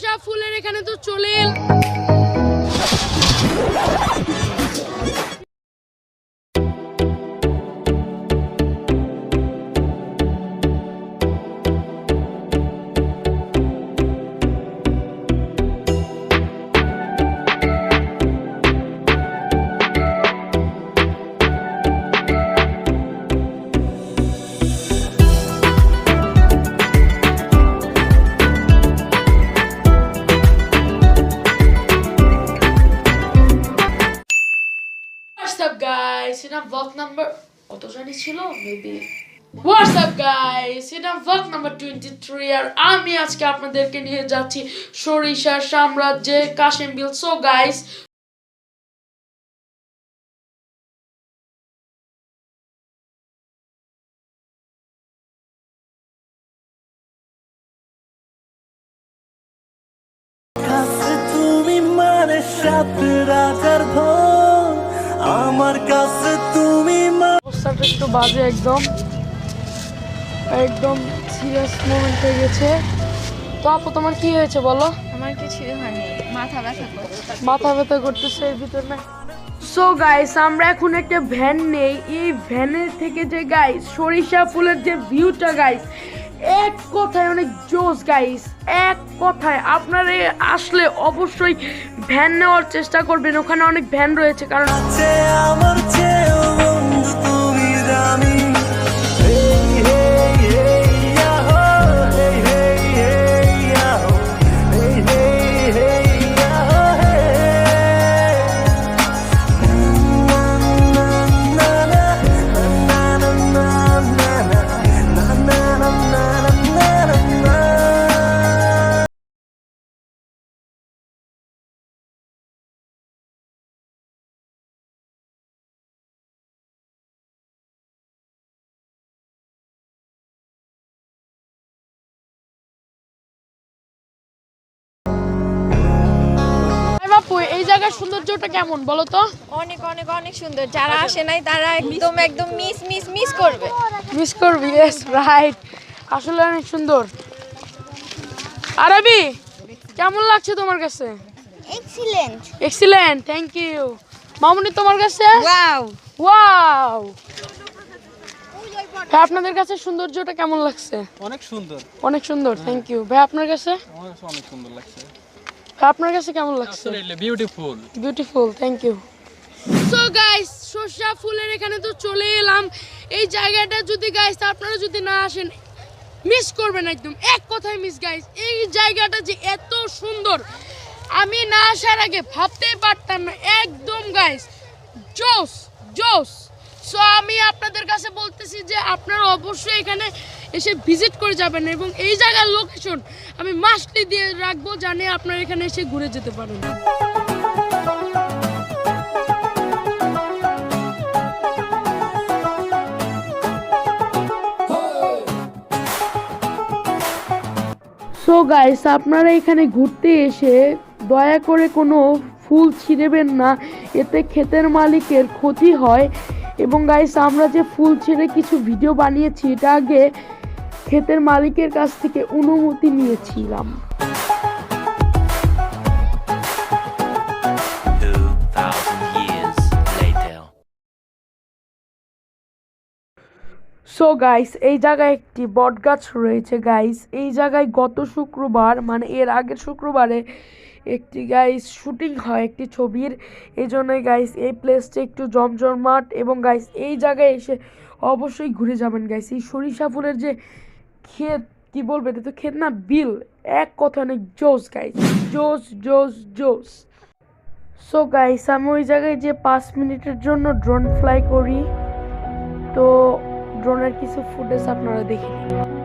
সরিষা ফুলের এখানে তো চলে guys, in a vlog number maybe what's up guys, in a vlog number 23 আর আমি আজকে আপনাদেরকে নিয়ে যাচ্ছি সরিষার সাম্রাজ্যে কাশিম বিল। সো গাইস তুমি মানে সাত রাজার ধন আমার কাছে তুমি অবস্থাটা একটু বাজে, একদম সিরিয়াস মোমেন্ট হয়ে গেছে। তো আপু তোমার কি হয়েছে বলো? আমার কিছু হয়নি, মাথা ব্যথা করতেছে এর ভিতরে না। সো গাইস আমরা এখন একটা ভ্যান নেই, এই ভ্যানের থেকে যে গাইস সরিষা ফুলের যে ভিউটা গাইস এক কথায় অনেক জোস গাইস, এক কথায় আপনারা আসলে অবশ্যই ভ্যান নেওয়ার চেষ্টা করবেন, ওখানে অনেক ভ্যান রয়েছে কারণ আমার চেয়েও বন্ধু তুমি দামি। এই জায়গার সৌন্দর্যটা কেমন বলো তো? অনেক অনেক অনেক সুন্দর, যারা আসে নাই তারা একদম মিস করবে। ইয়েস রাইট, আসলে অনেক সুন্দর। আরবি কেমন লাগছে তোমার কাছে? Excellent, thank you. মামুনি তোমার কাছে? ওয়াও। ভাই আপনাদের কাছে সৌন্দর্যটা কেমন লাগছে? অনেক সুন্দর, থ্যাংক ইউ। ভাই আপনার কাছে? অনেক সুন্দর লাগছে। আপনার কাছে কেমন লাগছে? Beautiful, thank you. So guys সরিষা ফুলের এখানে তো চলে এলাম। এই জায়গাটা যদি গাইস আপনারা যদি না আসেন মিস করবেন, একদম এক কথায় মিস গাইস। এই জায়গাটা যে এত সুন্দর আমি না আসার আগে ভাবতেই পারতাম না, একদম গাইস জোস জোস। সো আমি আপনাদের কাছে বলতেছি যে আপনারা অবশ্যই এখানে এসে ভিজিট করে যাবেন এবং এই জায়গার লোকেশন আমি মাস্টলি দিয়ে রাখবো, জানে আপনারা এখানে এসে ঘুরে যেতে পারেন। সো গাইস আপনারা এখানে ঘুরতে এসে দয়া করে কোনো ফুল ছিঁড়বেন না, এতে ক্ষেতের মালিকের ক্ষতি হয়। এবং গাইস আমরা যে ফুল ছিঁড়ে কিছু ভিডিও বানিয়েছি এটা আগে ক্ষেতের মালিকের কাছ থেকে অনুমতি নিয়েছিলাম। সো গাইস এই জায়গায় একটি বটগাছ রয়েছে গাইস। এই জায়গায় গত শুক্রবার মানে এর আগের শুক্রবারে একটি গাইস শুটিং হয় একটি ছবির, এই জন্যই গাইস এই প্লেসটা একটু জমজমাট। এবং গাইস এই জায়গায় এসে অবশ্যই ঘুরে যাবেন গাইস। এই সরিষা ফুলের যে ক্ষেত, কি বলবে, এটা তো ক্ষেত না, বিল, এক কথা অনেক জোস গাইস, জোস জোস জোস। সো গাইস আমি ওই জায়গায় যে 5 মিনিটের জন্য ড্রোন ফ্লাই করি, তো ড্রোনের কিছু ফুটেজ আপনারা দেখে নিন।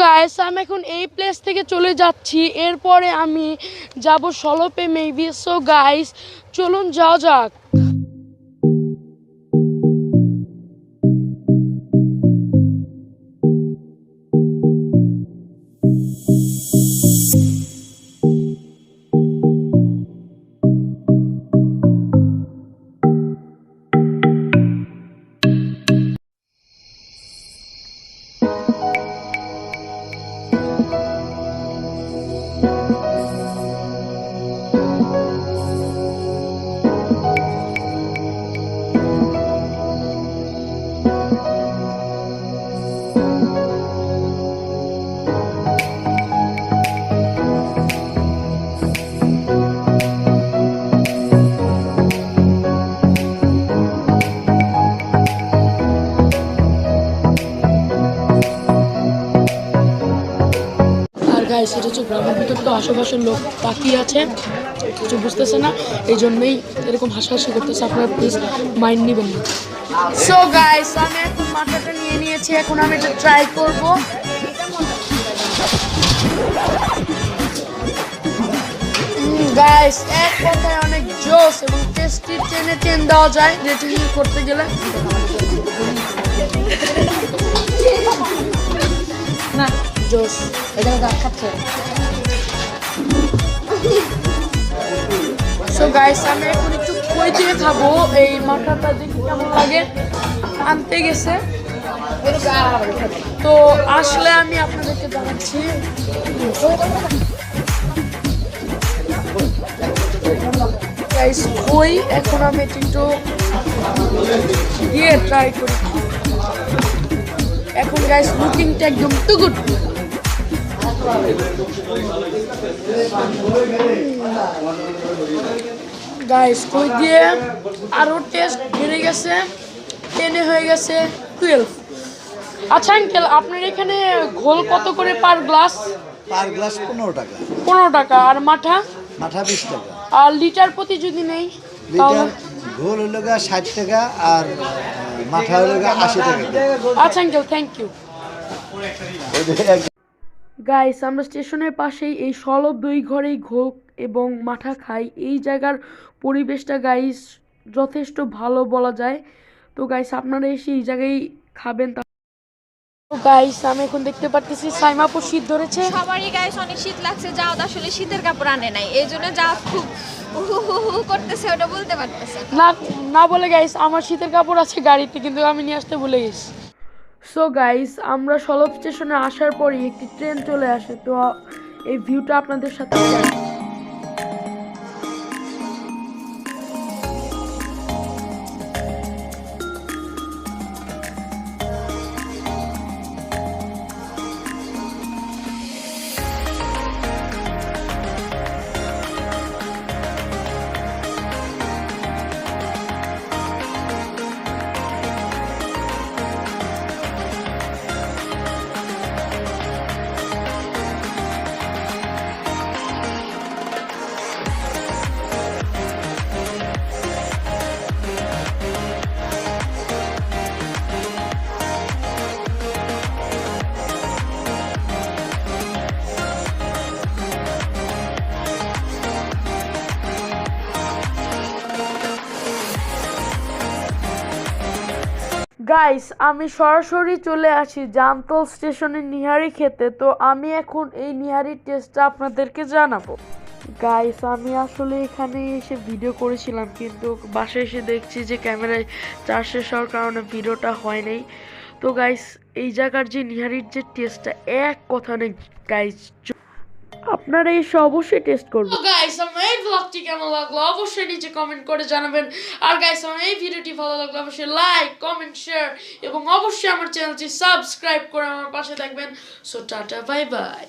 গাইস আমি এখন এই প্লেস থেকে চলে যাচ্ছি, এরপরে আমি যাব সলপে মেবি। সো গাইস চলুন যাওয়া যাক। গাইস এটা হচ্ছে গ্রামের ভিতর, তো আশেপাশের লোক তাকিয়ে আছে, কিছু বুঝতেছে না, এই জন্যই এরকম হাসাহাসি করতেছে, আপনারা প্লিজ মাইন্ড নেবেন না। সো গাইস আমি এখন মাথাটা নিয়ে নিয়েছি, এখন আমি এটা ট্রাই করব। গাইস এক কথায় অনেক জোস এবং টেস্টি, টেনে টেন দেওয়া যায় রেটিং করতে গেলে। না জোস এটা খাচ্ছে। সো গাইস আমি এখন একটু খই দিয়ে খাবো, এই মাথাটা দেখি কেমন লাগে। আনতে গেছে, তো আসলে আমি আপনাদেরকে জানাচ্ছি। গাইস খই এখন আমি একটু দিয়ে ট্রাই করি। এখন গাইস লুকিংটা একদম টু গুড। গাইস কই দিয়ে আরো টেস্ট বেড়ে গেছে, 10 হয়ে গেছে 12। আচ্ছা আঙ্কেল আপনার এখানে ঘোল কত করে পার গ্লাস? পার গ্লাস 15 টাকা। 15 টাকা। আর মাঠা? মাঠা 20 টাকা। আর লিটার প্রতি যদি নেই লিটার ঘোল হলো 60 টাকা আর মাঠা হলো 80 টাকা। আচ্ছা আঙ্কেল থ্যাংক ইউ। গাইস আমরা স্টেশনের পাশেই এই সলব দুই ঘরেই ঘোল এবং মাঠা খাই। এই জায়গার পরিবেশটা গাইস যথেষ্ট ভালো বলা যায়। তো গাইস আপনারা এসে এই জায়গায় খাবেন। তো গাইস আমি এখন দেখতে পাচ্ছি সাইমাপু শীত ধরেছে। সবারই গাইস অনেক শীত লাগছে, যাও আসলে শীতের কাপড় আনে নাই, এই জন্য যা খুব হু করতেছে, ওটা বলতে পারতেছে না। না বলে গাইস আমার শীতের কাপড় আছে গাড়িতে, কিন্তু আমি নিয়ে আসতে ভুলে গেছি। সো গাইস আমরা সলব স্টেশনে আসার পরই একটি ট্রেন চলে আসে, তো এই ভিউটা আপনাদের সাথে গাইস আমি সরাসরি চলে আসি জামতল স্টেশনে নিহারি খেতে। তো আমি এখন এই নিহারির টেস্টটা আপনাদেরকে জানাবো। গাইস আমি আসলে এখানে এসে ভিডিও করেছিলাম, কিন্তু বাসায় এসে দেখছি যে ক্যামেরায় চার্জ শেষ হওয়ার কারণে ভিডিওটা হয় নাই। তো গাইস এই জায়গার যে নিহারির যে টেস্টটা এক কথা নেই গাইস, আপনারা এসে অবশ্যই টেস্ট করবেন। গাইস আমার এই ব্লগটি কেমন লাগলো অবশ্যই নিচে কমেন্ট করে জানাবেন। আর গাইস আমার এই ভিডিওটি ভালো লাগলো অবশ্যই লাইক, কমেন্ট, শেয়ার এবং অবশ্যই আমার চ্যানেলটি সাবস্ক্রাইব করে আমার পাশে থাকবেন। So tata bye bye.